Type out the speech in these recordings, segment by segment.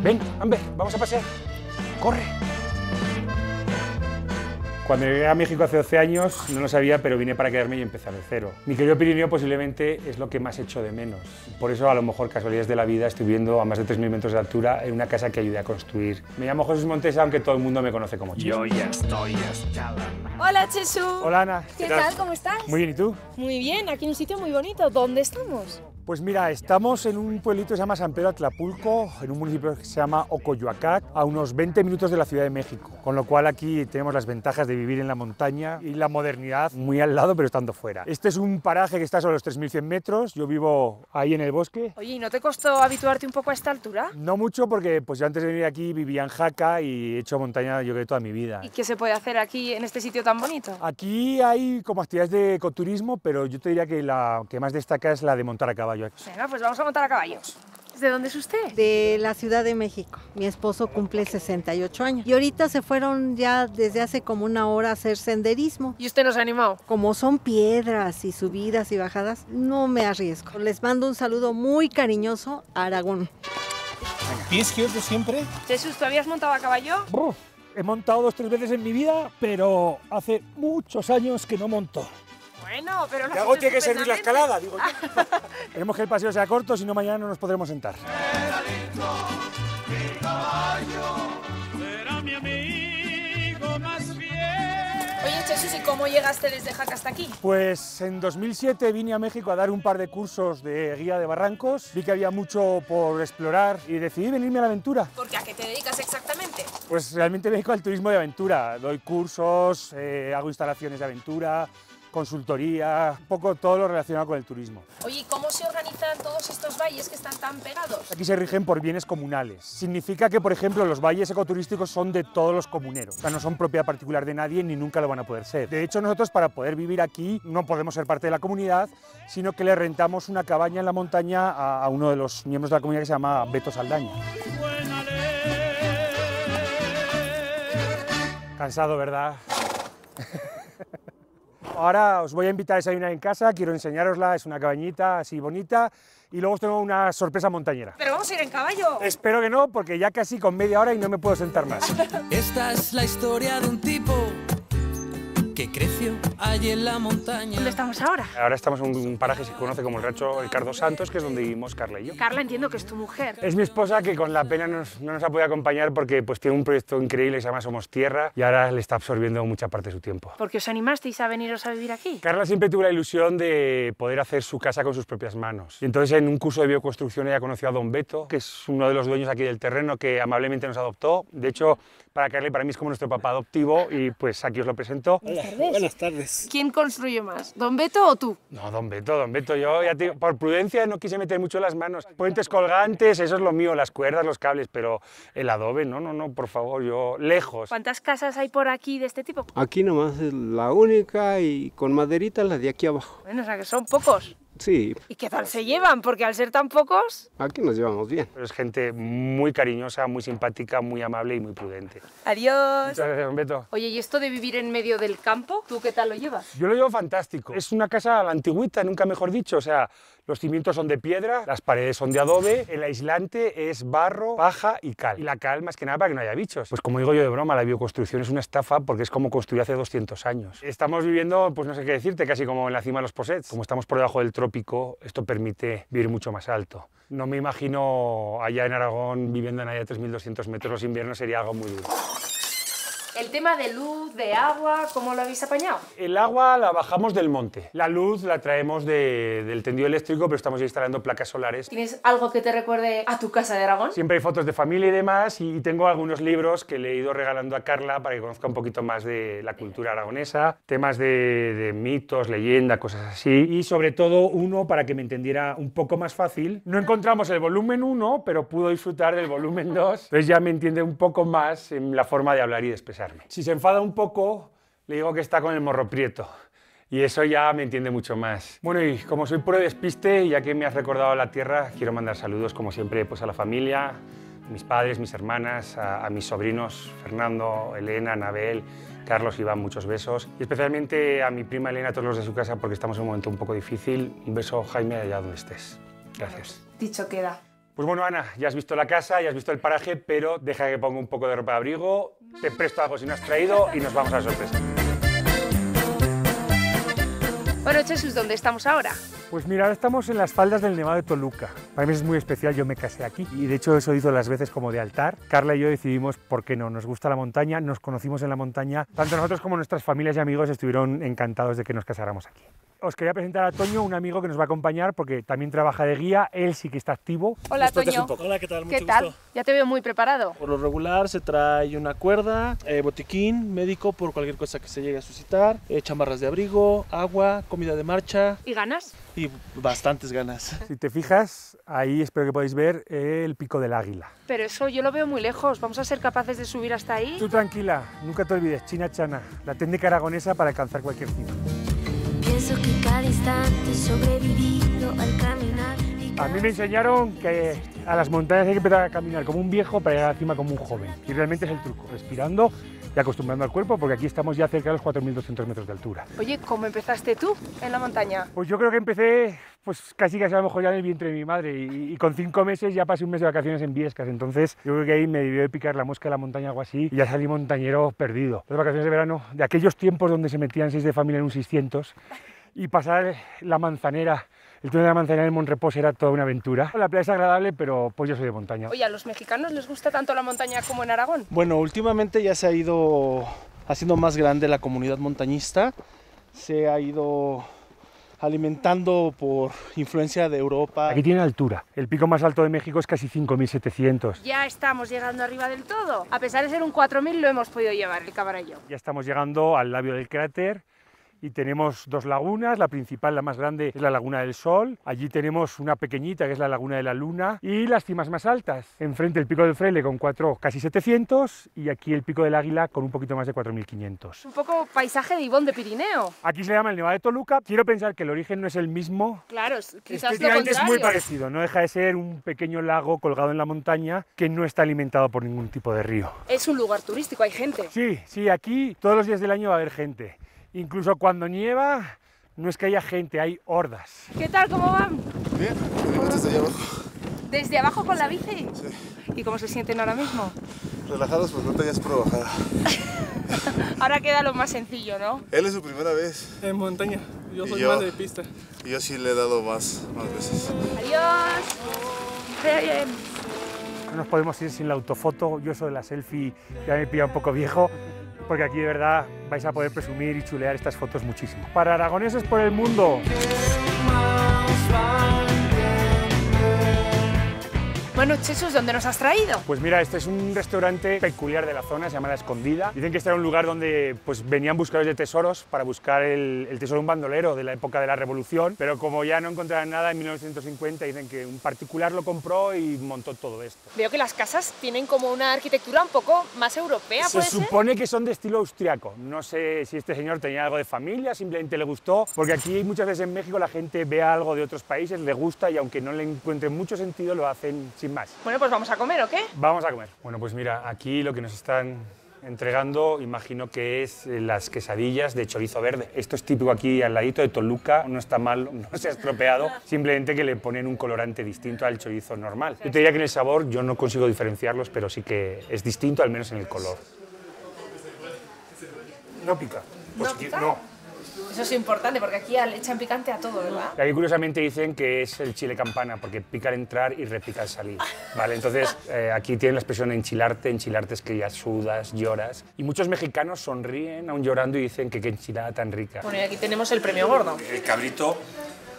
Ven, Amber, vamos a pasear. ¡Corre! Cuando llegué a México hace 12 años, no lo sabía, pero vine para quedarme y empezar de cero. Mi querido Pirineo posiblemente es lo que más echo de menos. Por eso, a lo mejor, casualidades de la vida, estoy viviendo a más de 3.000 metros de altura en una casa que ayudé a construir. Me llamo Jesús Montesa, aunque todo el mundo me conoce como Chesu. Yo ya estoy escalando. Hola, Chesu. Hola, Ana. ¿Qué tal? ¿Cómo estás? Muy bien, ¿y tú? Muy bien, aquí en un sitio muy bonito. ¿Dónde estamos? Pues mira, estamos en un pueblito que se llama San Pedro Atlapulco, en un municipio que se llama Ocoyoacac, a unos 20 minutos de la Ciudad de México. Con lo cual aquí tenemos las ventajas de vivir en la montaña y la modernidad muy al lado, pero estando fuera. Este es un paraje que está sobre los 3.100 metros, yo vivo ahí en el bosque. Oye, ¿y no te costó habituarte un poco a esta altura? No mucho porque pues yo antes de venir aquí vivía en Jaca y he hecho montaña yo creo toda mi vida. ¿Y qué se puede hacer aquí en este sitio tan bonito? Aquí hay como actividades de ecoturismo, pero yo te diría que la que más destaca es la de montar a caballo. Venga, pues vamos a montar a caballo. ¿De dónde es usted? De la Ciudad de México. Mi esposo cumple 68 años. Y ahorita se fueron ya desde hace como una hora a hacer senderismo. ¿Y usted nos animó? Como son piedras y subidas y bajadas, no me arriesgo. Les mando un saludo muy cariñoso a Aragón. ¿Pie izquierdo siempre? Jesús, ¿tú habías montado a caballo? He montado 2 o 3 veces en mi vida, pero hace muchos años que no monto. Bueno, pero... ¿Qué hago? Tiene que servir la escalada, digo yo. Queremos que el paseo sea corto, si no mañana no nos podremos sentar. Oye, Jesús, ¿y cómo llegaste desde Jaca hasta aquí? Pues en 2007 vine a México a dar un par de cursos de guía de barrancos. Vi que había mucho por explorar y decidí venirme a la aventura. ¿Por qué? ¿A qué te dedicas exactamente? Pues realmente me dedico al turismo de aventura. Doy cursos, hago instalaciones de aventura, consultoría, un poco todo lo relacionado con el turismo. Oye, ¿y cómo se organizan todos estos valles que están tan pegados? Aquí se rigen por bienes comunales. Significa que, por ejemplo, los valles ecoturísticos son de todos los comuneros. O sea, no son propiedad particular de nadie ni nunca lo van a poder ser. De hecho, nosotros para poder vivir aquí no podemos ser parte de la comunidad, sino que le rentamos una cabaña en la montaña a uno de los miembros de la comunidad que se llama Beto Saldaña. Cansado, ¿verdad? Ahora os voy a invitar a desayunar en casa, quiero enseñárosla, es una cabañita así bonita y luego os tengo una sorpresa montañera. ¿Pero vamos a ir en caballo? Espero que no, porque ya casi con media hora y no me puedo sentar más. Esta es la historia de un tipo que creció allí en la montaña. ¿Dónde estamos ahora? Ahora estamos en un paraje que se conoce como el Rancho Ricardo Santos, que es donde vivimos Carla y yo. Carla, entiendo que es tu mujer. Es mi esposa que con la pena no nos ha podido acompañar porque pues, tiene un proyecto increíble que se llama Somos Tierra y ahora le está absorbiendo mucha parte de su tiempo. ¿Por qué os animasteis a veniros a vivir aquí? Carla siempre tuvo la ilusión de poder hacer su casa con sus propias manos. Y entonces en un curso de bioconstrucción ella conoció a Don Beto, que es uno de los dueños aquí del terreno que amablemente nos adoptó. De hecho, para Carla y para mí es como nuestro papá adoptivo y pues aquí os lo presento. Buenas tardes. ¿Quién construye más, Don Beto o tú? No, Don Beto, yo ya por prudencia no quise meter mucho las manos. Puentes colgantes, eso es lo mío, las cuerdas, los cables, pero el adobe, no, por favor, yo lejos. ¿Cuántas casas hay por aquí de este tipo? Aquí nomás es la única y con maderita la de aquí abajo. Bueno, o sea que son pocos. Sí, ¿Y qué tal se llevan? Porque al ser tan pocos... aquí nos llevamos bien. Pero es gente muy cariñosa, muy simpática, muy amable y muy prudente. Adiós. Muchas gracias, Don Beto. Oye, ¿y esto de vivir en medio del campo? ¿Tú qué tal lo llevas? Yo lo llevo fantástico. Es una casa a la antigüita, nunca mejor dicho. O sea, los cimientos son de piedra, las paredes son de adobe, el aislante es barro, paja y cal. Y la cal más que nada para que no haya bichos. Pues como digo yo de broma, la bioconstrucción es una estafa porque es como construir hace 200 años. Estamos viviendo, pues no sé qué decirte, casi como en la cima de los Possets. Como estamos por debajo del trópico, esto permite vivir mucho más alto. No me imagino allá en Aragón viviendo en allá 3.200 metros, los inviernos sería algo muy duro. El tema de luz, de agua, ¿cómo lo habéis apañado? El agua la bajamos del monte. La luz la traemos del tendido eléctrico, pero estamos instalando placas solares. ¿Tienes algo que te recuerde a tu casa de Aragón? Siempre hay fotos de familia y demás, y tengo algunos libros que le he ido regalando a Carla para que conozca un poquito más de la cultura aragonesa, temas de mitos, leyenda, cosas así, y sobre todo uno para que me entendiera un poco más fácil. No encontramos el volumen 1, pero pudo disfrutar del volumen 2, entonces ya me entiende un poco más en la forma de hablar y de expresarme. Si se enfada un poco, le digo que está con el morro prieto. Y eso ya me entiende mucho más. Bueno, y como soy puro despiste, ya que me has recordado la tierra, quiero mandar saludos, como siempre, pues a la familia, a mis padres, mis hermanas, a mis sobrinos, Fernando, Elena, Anabel, Carlos, Iván, muchos besos. Y especialmente a mi prima Elena, a todos los de su casa, porque estamos en un momento un poco difícil. Un beso, Jaime, allá donde estés. Gracias. Dicho queda. Pues bueno, Ana, ya has visto la casa, ya has visto el paraje, pero deja que ponga un poco de ropa de abrigo, te presto algo si no has traído y nos vamos a la sorpresa. Bueno, Jesús, ¿dónde estamos ahora? Pues mira, ahora estamos en las faldas del Nevado de Toluca. Para mí es muy especial, yo me casé aquí y de hecho eso hizo las veces como de altar. Carla y yo decidimos, ¿por qué no? Nos gusta la montaña, nos conocimos en la montaña. Tanto nosotros como nuestras familias y amigos estuvieron encantados de que nos casáramos aquí. Os quería presentar a Toño, un amigo que nos va a acompañar porque también trabaja de guía, él sí que está activo. Hola, Toño. Hola, ¿qué tal? ¿Qué Mucho tal? gusto. Ya te veo muy preparado. Por lo regular se trae una cuerda, botiquín médico por cualquier cosa que se llegue a suscitar, chamarras de abrigo, agua, comida de marcha ¿Y ganas? y bastantes ganas. Si te fijas, ahí espero que podáis ver el pico del Águila. Pero eso yo lo veo muy lejos. ¿Vamos a ser capaces de subir hasta ahí? Tú tranquila, nunca te olvides, China Chana, la técnica aragonesa para alcanzar cualquier cima. Pienso que cada instante he sobrevivido al caminar. A mí me enseñaron que a las montañas hay que empezar a caminar como un viejo para llegar a la cima como un joven. Y realmente es el truco, respirando y acostumbrando al cuerpo, porque aquí estamos ya cerca de los 4.200 metros de altura. Oye, ¿cómo empezaste tú en la montaña? Pues yo creo que empecé pues casi a lo mejor ya en el vientre de mi madre y con 5 meses ya pasé un mes de vacaciones en Biescas, entonces yo creo que ahí me debió de picar la mosca de la montaña o algo así y ya salí montañero perdido. Las vacaciones de verano, de aquellos tiempos donde se metían 6 de familia en un 600 y pasar la Manzanera, el túnel de la Manzanera en Monrepós era toda una aventura. La playa es agradable, pero pues yo soy de montaña. Oye, ¿a los mexicanos les gusta tanto la montaña como en Aragón? Bueno, últimamente ya se ha ido haciendo más grande la comunidad montañista, se ha ido alimentando por influencia de Europa. Aquí tiene altura, el pico más alto de México es casi 5.700. Ya estamos llegando arriba del todo. A pesar de ser un 4000 lo hemos podido llevar, el camarello. Ya estamos llegando al labio del cráter. Y tenemos 2 lagunas, la principal, la más grande, es la Laguna del Sol. Allí tenemos una pequeñita, que es la Laguna de la Luna. Y las cimas más altas. Enfrente el Pico del Fraile con casi 700 y aquí el Pico del Águila con un poquito más de 4.500. Un poco paisaje de Ibón de Pirineo. Aquí se le llama el Nevado de Toluca. Quiero pensar que el origen no es el mismo. Claro, quizás lo Estéticamente es muy contrario. parecido. No deja de ser un pequeño lago colgado en la montaña que no está alimentado por ningún tipo de río. Es un lugar turístico, hay gente. Sí, aquí todos los días del año va a haber gente. Incluso cuando nieva, no es que haya gente, hay hordas. ¿Qué tal? ¿Cómo van? Bien, venimos desde allá abajo. ¿Desde abajo con la bici? Sí. ¿Y cómo se sienten ahora mismo? Relajados, pues no te hayas por bajada. Ahora queda lo más sencillo, ¿no? Él es su primera vez. En montaña, yo Y soy yo. más de pista. Y yo sí le he dado más veces. Adiós. Vaya bien. No nos podemos ir sin la autofoto. Yo eso de la selfie ya me pilla un poco viejo, porque aquí de verdad vais a poder presumir y chulear estas fotos muchísimo. Para aragoneses por el mundo. Bueno, Jesús, ¿dónde nos has traído? Pues mira, este es un restaurante peculiar de la zona, se llama La Escondida. Dicen que este era un lugar donde pues, venían buscadores de tesoros para buscar el tesoro de un bandolero de la época de la Revolución, pero como ya no encontraron nada en 1950, dicen que un particular lo compró y montó todo esto. Veo que las casas tienen como una arquitectura un poco más europea, Se ¿puede ser? supone que son de estilo austriaco. No sé si este señor tenía algo de familia, simplemente le gustó, porque aquí muchas veces en México la gente ve algo de otros países, le gusta y aunque no le encuentre mucho sentido lo hacen sin más. Bueno, pues vamos a comer, ¿o qué? Vamos a comer. Bueno, pues mira, aquí lo que nos están entregando, imagino que es las quesadillas de chorizo verde. Esto es típico aquí al ladito de Toluca, no está mal, no se ha estropeado, simplemente que le ponen un colorante distinto al chorizo normal. Yo te diría que en el sabor yo no consigo diferenciarlos, pero sí que es distinto, al menos en el color. No pica. Pues ¿No pica? No. Eso es importante, porque aquí le echan picante a todo, ¿verdad? Y aquí curiosamente dicen que es el chile campana, porque pica al entrar y repica al salir. ¿Vale? Entonces aquí tienen la expresión enchilarte es que ya sudas, lloras. Y muchos mexicanos sonríen aún llorando y dicen que qué enchilada tan rica. Bueno, y aquí tenemos el premio gordo. El cabrito,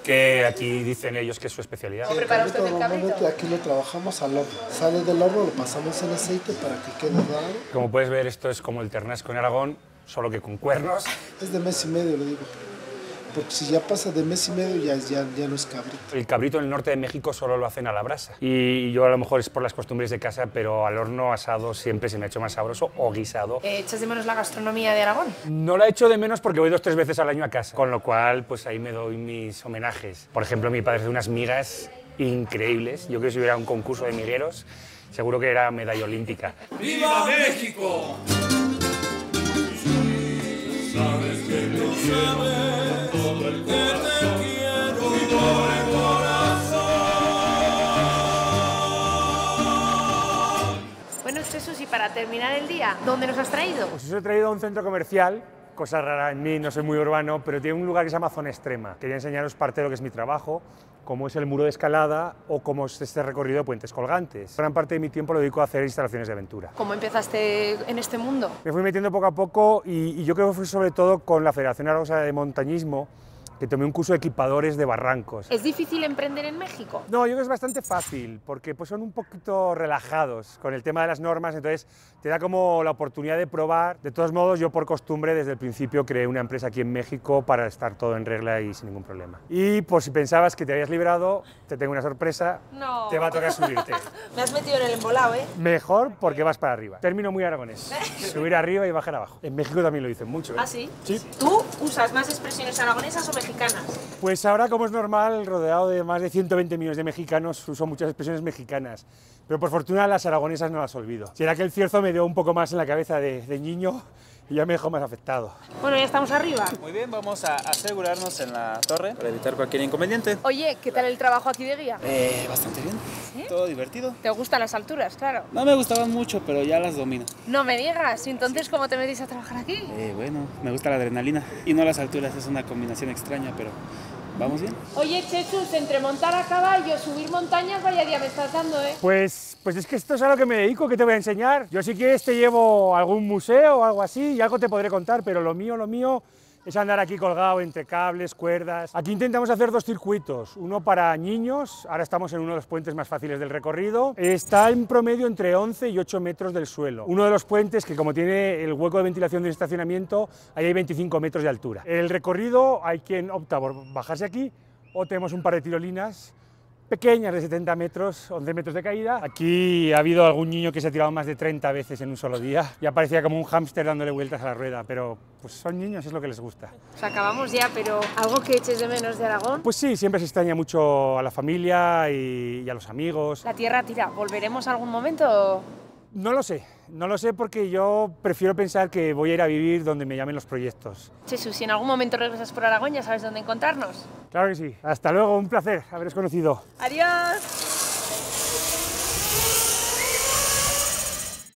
que aquí dicen ellos que es su especialidad. ¿Cómo prepara usted el Normalmente cabrito? aquí lo trabajamos al horno. Sale del horno, lo pasamos en aceite para que quede dorado. Como puedes ver, esto es como el ternasco en Aragón, solo que con cuernos. Es de mes y medio, le digo. Porque si ya pasa de mes y medio, ya no es cabrito. El cabrito en el norte de México solo lo hacen a la brasa. Y yo a lo mejor es por las costumbres de casa, pero al horno asado siempre se me ha hecho más sabroso o guisado. ¿Echas de menos la gastronomía de Aragón? No la echo de menos porque voy 2 o 3 veces al año a casa, con lo cual pues ahí me doy mis homenajes. Por ejemplo, mi padre hace unas migas increíbles. Yo creo que si hubiera un concurso de migueros, seguro que era medalla olímpica. ¡Viva México! Sabes que no sabes todo el que te quiero por el corazón. para terminar el día, ¿dónde nos has traído? Pues os he traído a un centro comercial, cosa rara en mí, no soy muy urbano, pero tiene un lugar que se llama Zona Extrema. Quería enseñaros parte de lo que es mi trabajo, cómo es el muro de escalada o cómo es este recorrido de puentes colgantes. Gran parte de mi tiempo lo dedico a hacer instalaciones de aventura. ¿Cómo empezaste en este mundo? Me fui metiendo poco a poco y yo creo que fue sobre todo con la Federación Aragonesa de Montañismo, que tomé un curso de equipadores de barrancos. ¿Es difícil emprender en México? No, yo creo que es bastante fácil, porque pues son un poquito relajados con el tema de las normas, entonces te da como la oportunidad de probar. De todos modos, yo por costumbre desde el principio creé una empresa aquí en México para estar todo en regla y sin ningún problema. Y por si pensabas que te habías librado, te tengo una sorpresa, No. te va a tocar subirte. Me has metido en el embolado, ¿eh? Mejor porque vas para arriba. Término muy aragonés, subir arriba y bajar abajo. En México también lo dicen mucho, ¿eh? ¿Ah, sí? Sí. ¿Tú usas más expresiones aragonesas o mexicanas? Pues ahora, como es normal, rodeado de más de 120 millones de mexicanos, uso muchas expresiones mexicanas, pero por fortuna las aragonesas no las olvido. Será que el cierzo me dio un poco más en la cabeza de niño y ya me dejó más afectado. Bueno, ya estamos arriba. Muy bien, vamos a asegurarnos en la torre para evitar cualquier inconveniente. Oye, ¿qué tal el trabajo aquí de guía? Bastante bien. ¿Sí? Todo divertido. ¿Te gustan las alturas, claro? No me gustaban mucho, pero ya las domino. No me digas, ¿y entonces cómo te metiste a trabajar aquí? Bueno, me gusta la adrenalina y no las alturas, es una combinación extraña, pero ¿vamos bien? Oye, Jesús, entre montar a caballo, subir montañas, vaya día me estás dando, ¿eh? Pues es que esto es a lo que me dedico, ¿qué te voy a enseñar? Yo si quieres te llevo a algún museo o algo así y algo te podré contar, pero lo mío es andar aquí colgado entre cables, cuerdas. Aquí intentamos hacer dos circuitos, uno para niños, ahora estamos en uno de los puentes más fáciles del recorrido, está en promedio entre 11 y 8 metros del suelo. Uno de los puentes que como tiene el hueco de ventilación de estacionamiento, ahí hay 25 metros de altura. El recorrido hay quien opta por bajarse aquí o tenemos un par de tirolinas pequeñas de 70 metros, 11 metros de caída. Aquí ha habido algún niño que se ha tirado más de 30 veces en un solo día. Ya parecía como un hámster dándole vueltas a la rueda, pero pues son niños, es lo que les gusta. Pues acabamos ya, pero ¿algo que eches de menos de Aragón? Pues sí, siempre se extraña mucho a la familia y a los amigos. La tierra tira, ¿volveremos algún momento? No lo sé porque yo prefiero pensar que voy a ir a vivir donde me llamen los proyectos. Jesús, si en algún momento regresas por Aragón, ya sabes dónde encontrarnos. Claro que sí. Hasta luego, un placer haberos conocido. Adiós.